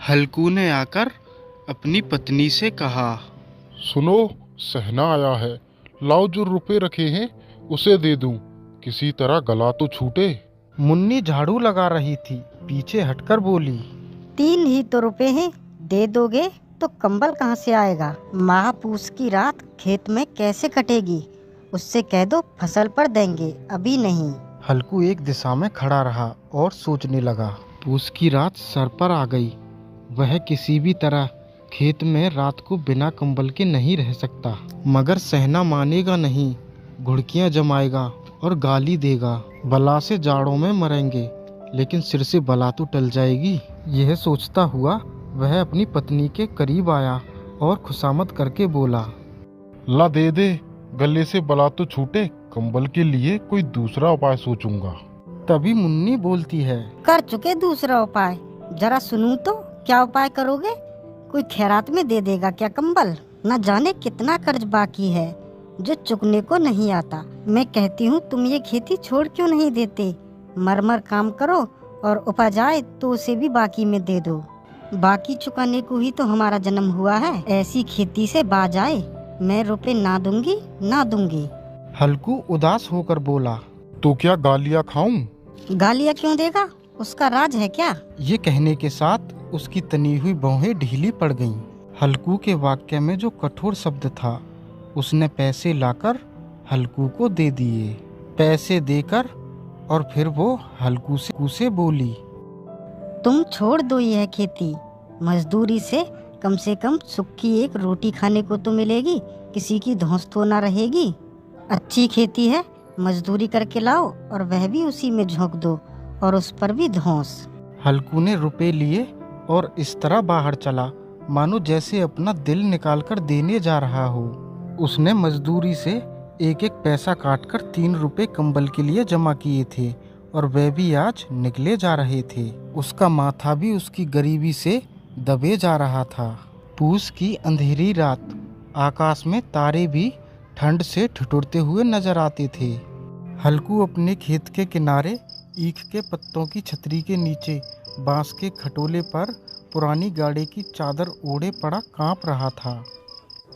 हल्कू ने आकर अपनी पत्नी से कहा, सुनो, सहना आया है, लाओ जो रुपए रखे हैं उसे दे दूं, किसी तरह गला तो छूटे। मुन्नी झाड़ू लगा रही थी, पीछे हटकर बोली, 3 ही तो रुपए हैं, दे दोगे तो कंबल कहाँ से आएगा? माह पूस की रात खेत में कैसे कटेगी? उससे कह दो फसल पर देंगे, अभी नहीं। हल्कू एक दिशा में खड़ा रहा और सोचने लगा। पूस की रात सर पर आ गई। वह किसी भी तरह खेत में रात को बिना कंबल के नहीं रह सकता, मगर सहना मानेगा नहीं, घुड़कियां जमाएगा और गाली देगा। बला से जाड़ों में मरेंगे, लेकिन सिर से बला तो टल जाएगी। यह सोचता हुआ वह अपनी पत्नी के करीब आया और खुशामद करके बोला, ला दे दे, गले से बला तो छूटे, कंबल के लिए कोई दूसरा उपाय सोचूंगा। तभी मुन्नी बोलती है, कर चुके दूसरा उपाय, जरा सुनूं तो, क्या उपाय करोगे? कोई खैरात में दे देगा क्या कंबल? न जाने कितना कर्ज बाकी है जो चुकने को नहीं आता। मैं कहती हूँ तुम ये खेती छोड़ क्यों नहीं देते? मरमर काम करो और उपज आए तो उसे भी बाकी में दे दो। बाकी चुकाने को ही तो हमारा जन्म हुआ है। ऐसी खेती से बाज आए, मैं रुपए ना दूंगी ना दूंगी। हल्कू उदास होकर बोला, तो क्या गालियां खाऊं? गालियाँ क्यों देगा? उसका राज है क्या? ये कहने के साथ उसकी तनी हुई भौहें ढीली पड़ गईं। हल्कू के वाक्य में जो कठोर शब्द था, उसने पैसे लाकर हल्कू को दे दिए। पैसे देकर और फिर वो हल्कू से बोली, तुम छोड़ दो यह खेती, मजदूरी से कम सुख की एक रोटी खाने को तो मिलेगी, किसी की धौंस तो ना रहेगी। अच्छी खेती है, मजदूरी करके लाओ और वह भी उसी में झोंक दो और उस पर भी धौंस। हल्कू ने रुपए लिए और इस तरह बाहर चला मानो जैसे अपना दिल निकालकर देने जा रहा हो। उसने मजदूरी से एक एक पैसा काटकर 3 रुपए कंबल के लिए जमा किए थे और वे भी आज निकले जा रहे थे। उसका माथा भी उसकी गरीबी से दबे जा रहा था। पूस की अंधेरी रात, आकाश में तारे भी ठंड से ठिठुरते हुए नजर आते थे। हल्कू अपने खेत के किनारे ईख के पत्तों की छतरी के नीचे बांस के खटोले पर पुरानी गाड़ी की चादर ओढ़े पड़ा कांप रहा था।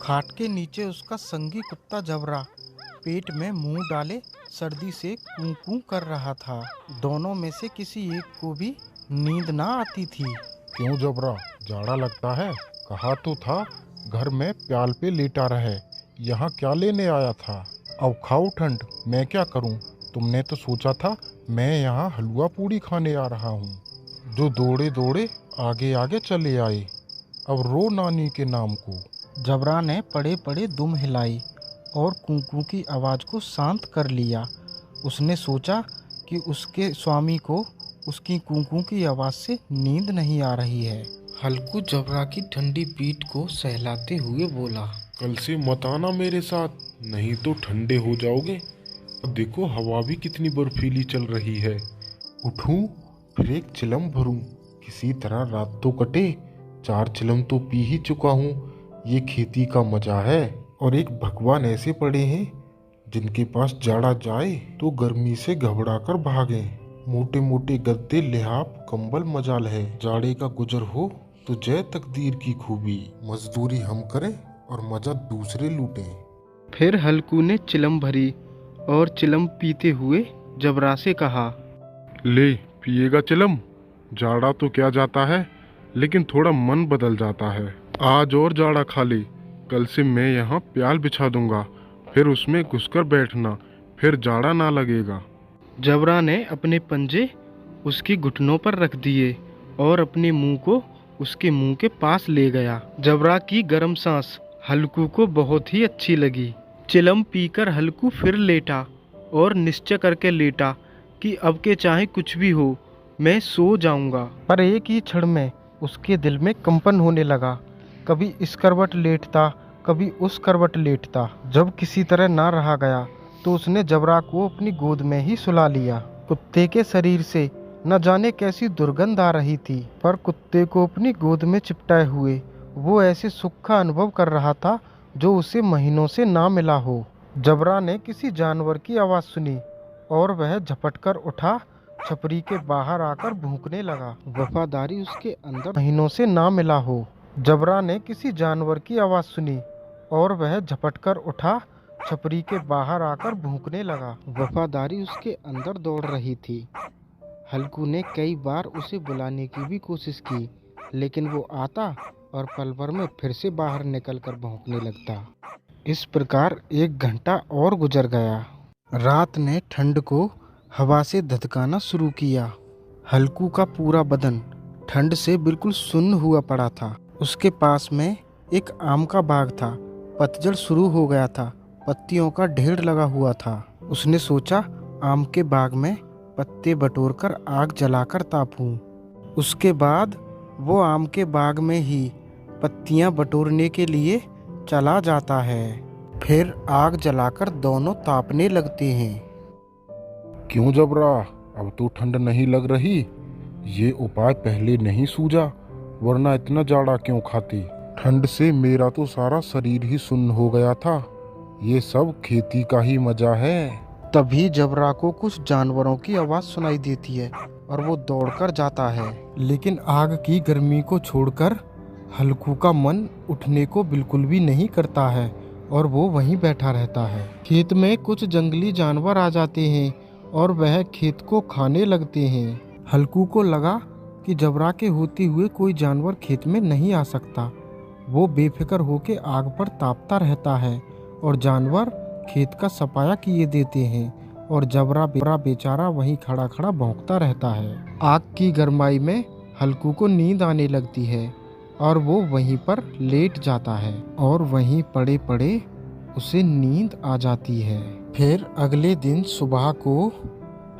खाट के नीचे उसका संगी कुत्ता जबरा पेट में मुंह डाले सर्दी से कूं कूं कर रहा था। दोनों में से किसी एक को भी नींद ना आती थी। क्यों जबरा, जाड़ा लगता है? कहा तो था घर में प्याल पे लेटा रहे, यहाँ क्या लेने आया था? अब खाओ ठंड, मैं क्या करूं? तुमने तो सोचा था मैं यहाँ हलवा पूड़ी खाने आ रहा हूँ। जो दौड़े दौड़े आगे आगे चले आए, अब रो नानी के नाम को। जबरा ने पड़े पड़े दुम हिलाई और कूकू की आवाज़ को शांत कर लिया। उसने सोचा कि उसके स्वामी को उसकी कूकू की आवाज़ से नींद नहीं आ रही है। हल्कू जबरा की ठंडी पीठ को सहलाते हुए बोला, कल से मत आना मेरे साथ, नहीं तो ठंडे हो जाओगे। अब देखो हवा भी कितनी बर्फीली चल रही है। उठूं फिर एक चिलम भरूं, किसी तरह रात तो कटे। 4 चिलम तो पी ही चुका हूँ, ये खेती का मजा है। और एक भगवान ऐसे पड़े हैं जिनके पास जाड़ा जाए तो गर्मी से घबरा कर भागे। मोटे मोटे गद्दे लिहाफ कंबल मजाल है, जाड़े का गुजर हो तो जय तकदीर की खूबी। मजदूरी हम करें और मजा दूसरे लूटें। फिर हल्कू ने चिलम भरी और चिलम पीते हुए जबरा से कहा, ले पिएगा चिलम, जाड़ा तो क्या जाता है, लेकिन थोड़ा मन बदल जाता है। आज और जाड़ा खा ले, कल से मैं यहाँ प्याल बिछा दूंगा, फिर उसमें घुसकर बैठना, फिर जाड़ा ना लगेगा। जबरा ने अपने पंजे उसकी घुटनों पर रख दिए और अपने मुंह को उसके मुंह के पास ले गया। जबरा की गर्म सांस हल्कू को बहुत ही अच्छी लगी। चिलम पीकर हल्कू फिर लेटा और निश्चय करके लेटा कि अब के चाहे कुछ भी हो, मैं सो जाऊंगा। पर एक ही क्षण में उसके दिल में कंपन होने लगा। कभी इस करवट लेटता, कभी उस करवट लेटता। जब किसी तरह ना रहा गया तो उसने जबरा को अपनी गोद में ही सुला लिया। कुत्ते के शरीर से न जाने कैसी दुर्गंध आ रही थी, पर कुत्ते को अपनी गोद में चिपटाए हुए वो ऐसे सुख का अनुभव कर रहा था जो उसे महीनों से ना मिला हो। जबरा ने किसी जानवर की आवाज़ सुनी और वह झपटकर उठा छपरी के बाहर आकर भूखने लगा। वफादारी उसके अंदर महीनों से ना मिला हो। जबरा ने किसी जानवर की आवाज़ सुनी और वह झपटकर उठा, छपरी के बाहर आकर भूखने लगा। वफादारी उसके अंदर दौड़ रही थी। हल्कू ने कई बार उसे बुलाने की भी कोशिश की, लेकिन वो आता और पल भर में फिर से बाहर निकलकर भौंकने लगता। इस प्रकार 1 घंटा और गुजर गया। रात ने ठंड को हवा से धधकाना शुरू किया। हल्कू का पूरा बदन ठंड से बिल्कुल सुन्न हुआ पड़ा था। उसके पास में एक आम का बाग था। पतझड़ शुरू हो गया था, पत्तियों का ढेर लगा हुआ था। उसने सोचा, आम के बाग में पत्ते बटोरकर आग जलाकर तापूं। उसके बाद वो आम के बाग में ही पत्तियां बटोरने के लिए चला जाता है। फिर आग जलाकर दोनों तापने लगते हैं। क्यों जबरा, अब तो ठंड नहीं लग रही? ये उपाय पहले नहीं सूझा, वरना इतना जाड़ा क्यों खाती? ठंड से मेरा तो सारा शरीर ही सुन्न हो गया था। ये सब खेती का ही मजा है। तभी जबरा को कुछ जानवरों की आवाज़ सुनाई देती है और वो दौड़कर जाता है। लेकिन आग की गर्मी को छोड़कर हल्कू का मन उठने को बिल्कुल भी नहीं करता है और वो वहीं बैठा रहता है। खेत में कुछ जंगली जानवर आ जाते हैं और वह खेत को खाने लगते हैं। हल्कू को लगा कि जबरा के होते हुए कोई जानवर खेत में नहीं आ सकता। वो बेफिक्र होकर आग पर तापता रहता है और जानवर खेत का सफाया किए देते हैं और जबरा बेचारा वहीं खड़ा खड़ा भौंकता रहता है। आग की गर्माई में हल्कू को नींद आने लगती है और वो वहीं पर लेट जाता है और वहीं पड़े पड़े उसे नींद आ जाती है। फिर अगले दिन सुबह को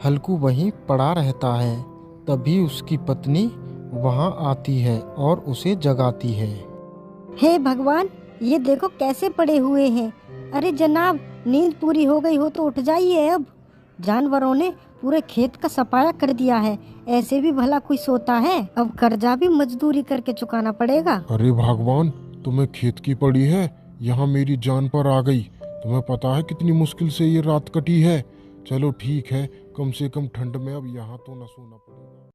हल्कू वहीं पड़ा रहता है। तभी उसकी पत्नी वहां आती है और उसे जगाती है। हे भगवान, ये देखो कैसे पड़े हुए हैं। अरे जनाब, नींद पूरी हो गई हो तो उठ जाइए। अब जानवरों ने पूरे खेत का सफाया कर दिया है। ऐसे भी भला कोई सोता है? अब कर्जा भी मजदूरी करके चुकाना पड़ेगा। अरे भगवान, तुम्हें खेत की पड़ी है, यहाँ मेरी जान पर आ गई। तुम्हें पता है कितनी मुश्किल से ये रात कटी है। चलो ठीक है, कम से कम ठंड में अब यहाँ तो न सोना पड़ेगा।